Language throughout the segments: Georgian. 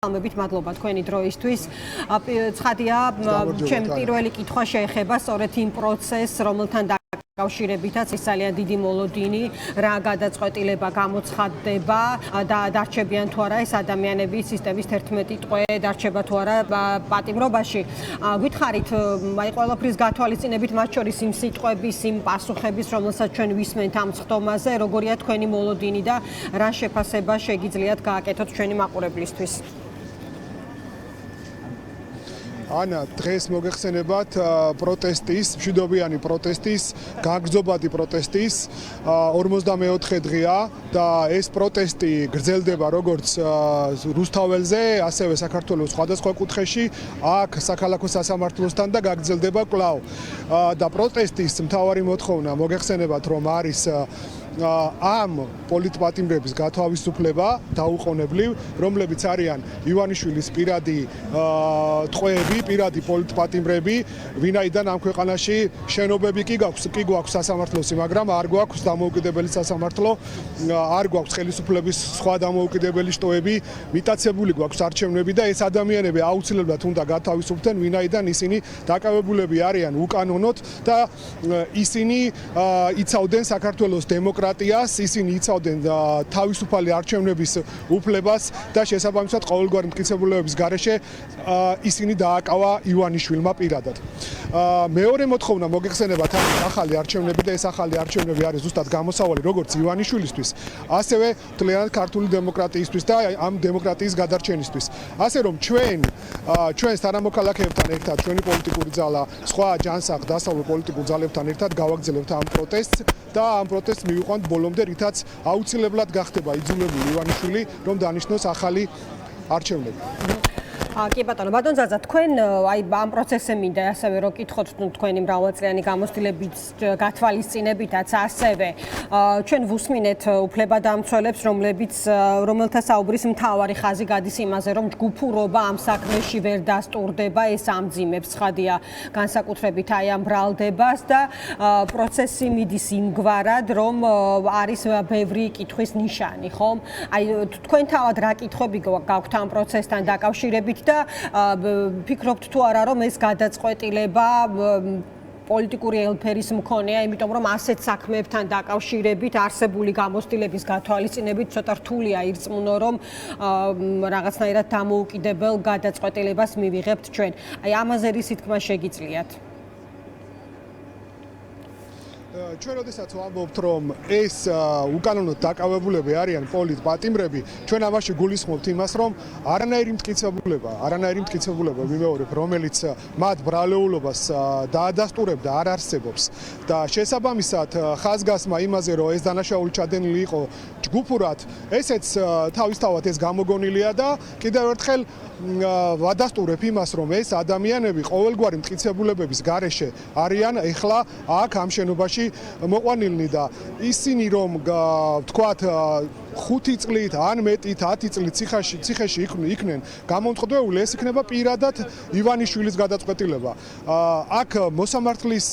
მებით მადლობა თქვენი დროისთვის. ცხადია, ჩემ პირველი კითხვა შეეხება სწორედ იმ პროცესს, რომელთან დაკავშირებითაც ის ძალიან დიდი მოლოდინი, რა გადაწყვეტილება გამოცხადდება და დარჩებიან თუ არა ეს ადამიანები სისტემის 11 ტყვე დარჩება თუ არა პატიმრობაში. გითხარით, აი ყველაფრის გათვალისწინებით მათ შორის იმ სიტყვების, იმ პასუხების, რომელსაც ჩვენ ვისმენთ ამ ხდომაზე, როგორია თქვენი მოლოდინი და რა შეფასება შეგიძლიათ გააკეთოთ ჩვენი მაყურებლისთვის. ანა, დღეს მოგეხსენებათ პროტესტის, მშვიდობიანი პროტესტის, გაგრძობადი პროტესტის 44 დღეა და ეს პროტესტი გრძელდება როგორც რუსთაველზე, ასევე საქართველოს სხვადასხვა კუთხეში, აქ საქალაქო სასამართლოსთან და გაგრძელდება კვლავ. და პროტესტის მთავარი მოთხოვნა მოგეხსენებათ, რომ არის ამ პოლიტპატიმრების გათავისუფლება დაუყოვნებლივ, რომლებიც არიან ივანიშვილის პირადი ტყვეები, პირადი პოლიტპატიმრები, ვინაიდან ამ ქვეყანაში შენობები კი გვაქვს სასამართლოსი, მაგრამ არ გვაქვს დამოუკიდებელი სასამართლო, არ გვაქვს ხელისუფლების სხვა დამოუკიდებელი შტოები, მიტაცებული გვაქვს არჩევნები და ეს ადამიანები აუცილებლად უნდა გათავისუფლდნენ, ვინაიდან ისინი დაკავებულები არიან უკანონოდ და ისინი იცავდნენ საქართველოს დემოკრატიას, ისინი იცავდნენ თავისუფალი არჩევნების უფლებას და შესაბამისად ყოველგვარი მტკიცებულებების გარეშე ისინი დააკავა ივანიშვილმა პირადად. მეორე მოთხოვნა მოგეხსენებათ ახალი არჩევნები და ეს ახალი არჩევნები არის ზუსტად გამოსავალი როგორც ივანიშვილისთვის, ასევე მთლიანად ქართული დემოკრატიისთვის და ამ დემოკრატიის გადარჩენისთვის. ასე რომ ჩვენს თანამოქალაქეებთან ერთად, ჩვენი პოლიტიკური ძალა, სხვა ჯანსაღ დასავლურ პოლიტიკურ ძალებთან ერთად გავაგრძელებთ ამ პროტესტს და ამ პროტესტს მივიყვანთ ბოლომდე, რითაც აუცილებლად გახდება იძულებული ივანიშვილი, რომ დანიშნოს ახალი არჩევნები. კი ბატონო, ბატონ ზაზა, თქვენ აი ამ პროცესზე მინდა ასევე რომ კითხოთ თქვენი მრავალწლიანი გამოცდილების გათვალისწინებითაც ასევე ჩვენ ვუსმინეთ უფლებადამცველებს, რომელთა საუბრის მთავარი ხაზი გადის იმაზე, რომ ჯგუფურობა ამ საქმეში ვერ დასტურდება, ეს ამძიმებს ცხადია განსაკუთრებით აი ამ ბრალდებას და პროცესი მიდის იმგვარად, რომ არის ბევრი კითხვის ნიშანი, ხომ? აი თქვენ თავად რა კითხვები გაქვთ ამ პროცესთან დაკავშირებით და ფიქრობთ თუ არა რომ ეს გადაწყვეტილება პოლიტიკური ელფერის მქონეა, იმიტომ რომ ასეთ საქმეებთან დაკავშირებით არსებული გამოცდილების გათვალისწინებით ცოტა რთულია ირწმუნო რომ რაღაცნაირად დამოუკიდებელ გადაწყვეტილებას მივიღებთ ჩვენ. აი ამაზე რისი თქმა შეგიძლიათ? ჩვენ როდესაც ვამბობთ, რომ ეს უკანონოდ დაკავებულები არიან პოლიტპატიმრები, ჩვენ ამაში გულისხმობთ იმას, რომ არანაირი მტკიცებულება ვიმეორებ, რომელიც მათ ბრალეულობას დაადასტურებდა, არ არსებობს და შესაბამისად ხაზგასმა იმაზე, რომ ეს დანაშაული ჩადენილი იყო ჯგუფურად, ესეც თავისთავად ეს გამოგონილია და კიდევ ერთხელ ვადასტურებ იმას, რომ ეს ადამიანები ყოველგვარი მტკიცებულებების გარეშე არიან ეხლა აქ ამ შენობაში მოყვანილნი და ისინი რომ ვთქვათ 5 წლით ან მეტით 10 წლით ციხეში იქნენ გამომწყვდეული, ეს იქნება პირადად ივანიშვილის გადაწყვეტილება. აქ მოსამართლის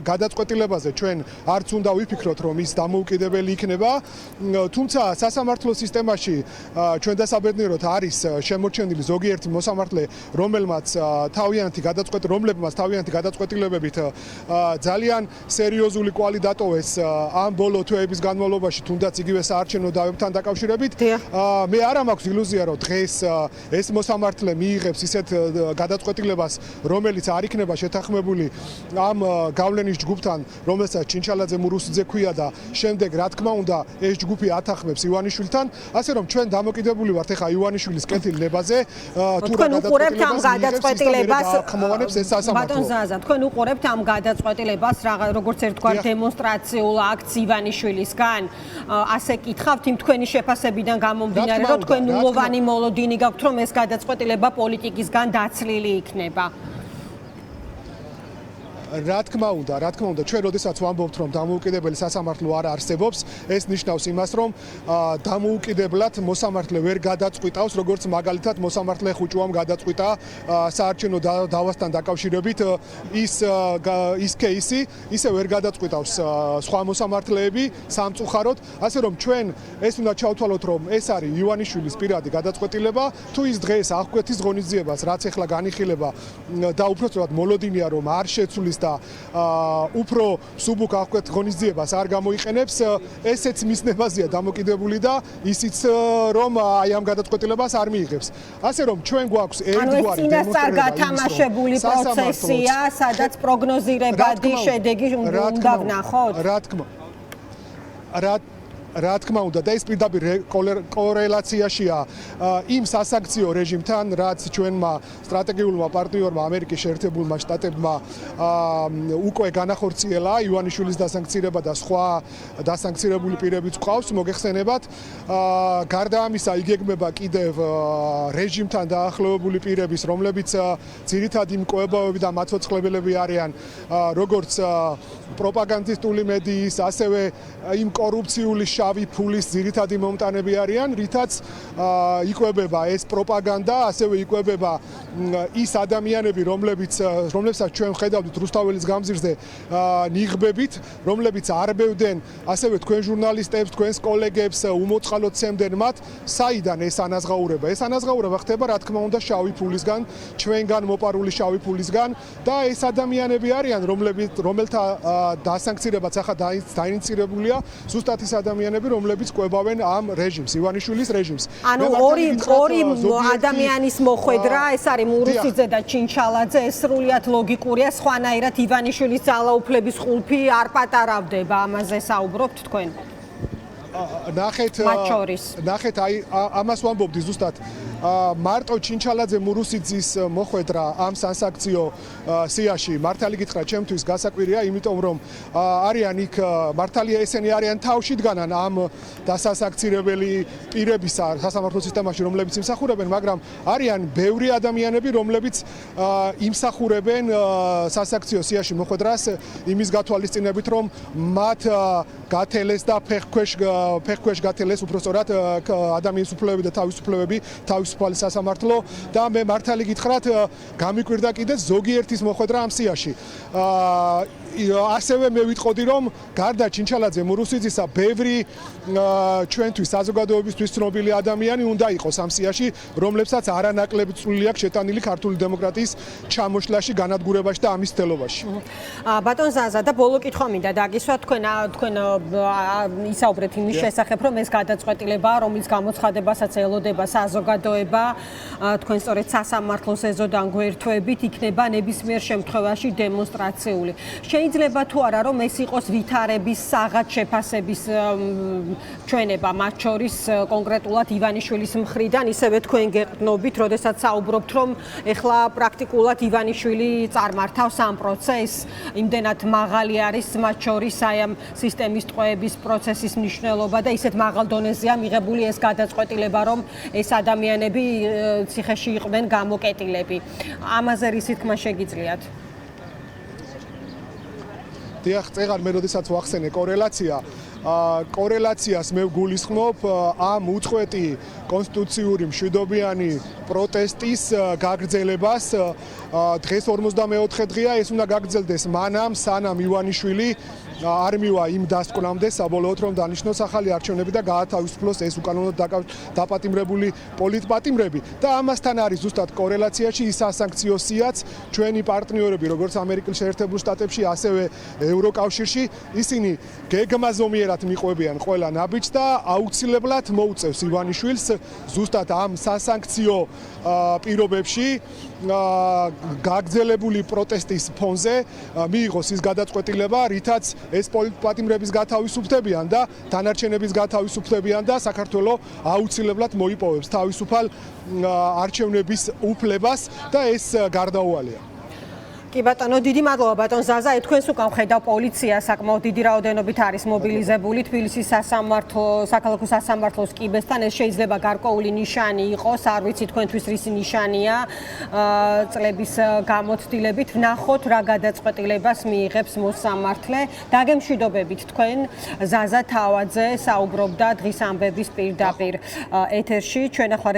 გადაწყვეტილებაზე ჩვენ არც უნდა ვიფიქროთ, რომ ის დამოუკიდებელი იქნება, თუმცა სასამართლო სისტემაში ჩვენ დასაბედნიეროდ არის შემორჩენილი ზოგიერთი მოსამართლე, რომლებმაც თავიანთი გადაწყვეტილებებით ძალიან სერიოზული კვალი დატოვეს ამ ბოლო თვეების განმავლობაში, თუნდაც იგივე საარჩევნო დავებთან დაკავშირებით. მე არ მაქვს ილუზია, რომ დღეს ეს მოსამართლე მიიღებს ისეთ გადაწყვეტილებას, რომელიც არ იქნება შეთანხმებული ამ გავლენის ჯგუფთან, რომელსაც ჩინჩალაძე მურუსიძე ქვია და შემდეგ რა თქმა უნდა ეს ჯგუფი ათანხმებს ივანიშვილთან, ასე რომ ჩვენ დამოკიდებული ვართ ახლა ივანიშვილის კეთილდებაზე, თუ რა გადაწყვეტილებას ხმოვანებს ეს სასამართლო. ბატონ ზაზა, თქვენ უყურებთ ამ გადაწყვეტილებას, როგორც ერთგვარ დემონსტრაციულ აქტს ივანიშვილისგან, ასე კითხავთ იმ თქვენი შეფასებიდან გამომდინარე, რომ თქვენ ნულოვანი მოლოდინი გაქვთ, რომ ეს გადაწყვეტილება პოლიტიკისგან დაცლილი იქნება. რა თქმა უნდა, ჩვენ როდესაც ვამბობთ, რომ დამოუკიდებელი სასამართლო არ არსებობს, ეს ნიშნავს იმას, რომ დამოუკიდებლად მოსამართლე ვერ გადაწყვიტავს, როგორც მაგალითად მოსამართლე ხუჭუამ გადაწყვიტა საარჩევნო დავასთან დაკავშირებით ის кейსი, ისე ვერ გადაწყვიტავს სხვა მოსამართლეები სამწუხაროდ, ასე რომ ჩვენ ეს უნდა ჩავთვალოთ, რომ ეს არის ივანიშვილის პირადი გადაწყვეტილება, თუ ის დღეს აღკვეთის ღონისძიებას, რაც ახლა განიხილება და უბრალოდ მოლოდინია, რომ არ შეცვლის და უფრო სუბუქ აღკვეთ ღონისძიებას არ გამოიყენებს, ესეც მისნებაზეა დამოკიდებული და ისიც რომ აი ამ გადაწყვეტილებას არ მიიღებს. ასე რომ ჩვენ გვაქვს ერთგვარი წინასწარ გათამაშებული პროცესია, სადაც პროგნოზირებადი შედეგი უნდა ვნახოთ. რა თქმა უნდა და ეს პირდაპირ კორელაციაშია იმ სასანქციო რეჟიმთან, რაც ჩვენმა სტრატეგიულმა პარტნიორმა ამერიკის შეერთებულმა შტატებმა უკვე განახორციელა ივანიშვილის დასანქცირება და სხვა დასანქცირებული პირებიც ყავს მოგეხსენებათ. გარდა ამისა იგეგმება კიდევ რეჟიმთან დაახლოებული პირების, რომლებიც ძირითადი მკვლევარები და მაცოცხლებელები არიან, როგორც პროპაგანდისტული მედიის, ასევე იმ კორუფციული შავი ფულის ძირითადი მომტანები არიან, რითაც იკვებება ეს პროპაგანდა, ასევე იკვებება ის ადამიანები, რომლებსაც ჩვენ ხედავთ რუსთაველის გამზირზე ნიღბებით, რომლებიც არბევდნენ ასევე თქვენ ჟურნალისტებს, თქვენს კოლეგებს, უმოწყალოდ ცემდნენ მათ, საიდან ეს ანაზღაურება? ეს ანაზღაურება ხდება, რა თქმა უნდა, შავი ფულისგან, ჩვენგან მოპარული შავი ფულისგან და ეს ადამიანები არიან, რომელთა დასანქცირებაც ახლა დაინიცირებულია, ზუსტად ის ადამიანები, რომლებიც კვებავენ ამ რეჟიმს, ივანიშვილის რეჟიმს. ანუ ორი ადამიანის მოხვედრა, ეს არის მურუსიძე და ჩინჩალაძე, ეს სრულიად ლოგიკურია, სხვანაირად ივანიშვილის ძალაუფლების ხულფი არ პატარავდება, ამაზე საუბრობთ თქვენ? ნახეთ, აი ამას ვამბობდი ზუსტად. მარტო ჩინჩალაძე მურუსიძის მოხვედრა ამ სასანქციო სიაში მართალი გითხრა ჩემთვის გასაკვირია, იმიტომ რომ არიან იქ მართალია ესენი არიან თავში დგანან ამ დასასანქცირებელი პირებისა სასამართლო სისტემაში, რომლებიც იმსახურებენ, მაგრამ არიან ბევრი ადამიანები, რომლებიც იმსახურებენ სასანქციო სიაში მოხვედრას იმის გათვალისწინებით, რომ მათ გათელეს და ფეხქვეშ გათელეს უბრალოდ ადამიანის უფლებები და თავისუფლებები თავისუფალი სასამართლო და მე მართალი გითხრათ გამიკვირდა კიდე ზოგიერთის მოხვედრა ამ სიაში. ასევე მე ვიტყოდი, რომ გარდა ჩინჩალაძე მურუსიძისა, ბევრი ჩვენთვის საზოგადოებისთვის ცნობილი ადამიანი უნდა იყოს ამ სიაში, რომლებსაც არანაკლები წვლილი აქვს შეტანილი ქართული დემოკრატიის ჩამოშლაში, განადგურებაში და ამის ცდელობაში. ბატონ ზაზა და ბოლო კითხვა მინდა დაგისვა, თქვენ ისაუბრეთ იმის შესახებ, რომ ეს გადაწყვეტილებაა, რომლის გამოცხადებასაც ელოდება საზოგადოება, თქვენ სწორედ სასამართლოს ეზოდან გვერდთვებით იქნება ნებისმიერ შემთხვევაში დემონსტრაციული. შეიძლება თუ არა, რომ ეს იყოს ვითარების საღად შეფასების ჩვენება, მათ შორის კონკრეტულად ივანიშვილის მხრიდან, ისევე თქვენ გეყრდნობით, როდესაც საუბრობთ, რომ ეხლა პრაქტიკულად ივანიშვილი წარმართავს ამ პროცესს, იმდენად მაღალი არის მათ შორის აი ამ სისტემის ტყვეების პროცესის მნიშვნელობა და ისეთ მაღალ დონეზეა მიღებული ეს გადაწყვეტილება, რომ ეს ადამიანები ციხეში იყვნენ გამოკეტილები. ამაზე რისი თქმა შეგიძლიათ? დიახ, წეგან მე როდესაც ვახსენე კორელაციას მე ვგულისხმობ ამ უწყვეტი კონსტიტუციური მშვიდობიანი პროტესტის გაგრძელებას. დღეს 44 დღეა, ეს უნდა გაგრძელდეს მანამ, სანამ ივანიშვილი არ მივა იმ დასკვნამდე საბოლოოდ, რომ დანიშნოს ახალი არჩევნები და გაათავისუფლოს ეს უკანონოდ დაპატიმრებული პოლიტპატიმრები. და ამასთან არის ზუსტად კორელაციაში ის სასანქციო სიაც ჩვენი პარტნიორები, როგორც ამერიკის შეერთებულ შტატებში, ასევე ევროკავშირში, ისინი გეგმაზომიერად მიყვებიან ყველა ნაბიჯს და აუცილებლად მოუწევს ივანიშვილს ზუსტად ამ სასანქციო პირობებში გაგრძელებული პროტესტის ფონზე მიიღოს ის გადაწყვეტილება, რითაც ეს პოლიტპატიმრების გათავისუფლებიან და დანარჩენების გათავისუფლებიან და საქართველოს აუცილებლად მოიპოვებს თავისუფალ არჩევნების უფლებას და ეს გარდაუვალია. კი ბატონო, დიდი მადლობა ბატონ ზაზა. თქვენს უკან ხედავ პოლიცია საკმაოდ დიდი რაოდენობით არის მობილიზებული თბილისის საქალაქო სასამართლოს კიბესთან. ეს შეიძლება გარკვეული ნიშანი იყოს, არ ვიცი თქვენთვის რისი ნიშანია წლების გამოცდილებით. ვნახოთ რა გადაწყვეტილებას მიიღებს მოსამართლე. დაგემშვიდობებით თქვენ ზაზა თავაძე საუბრობდა დღის ამბების პირდაპირ ეთერში. ჩვენ ახლა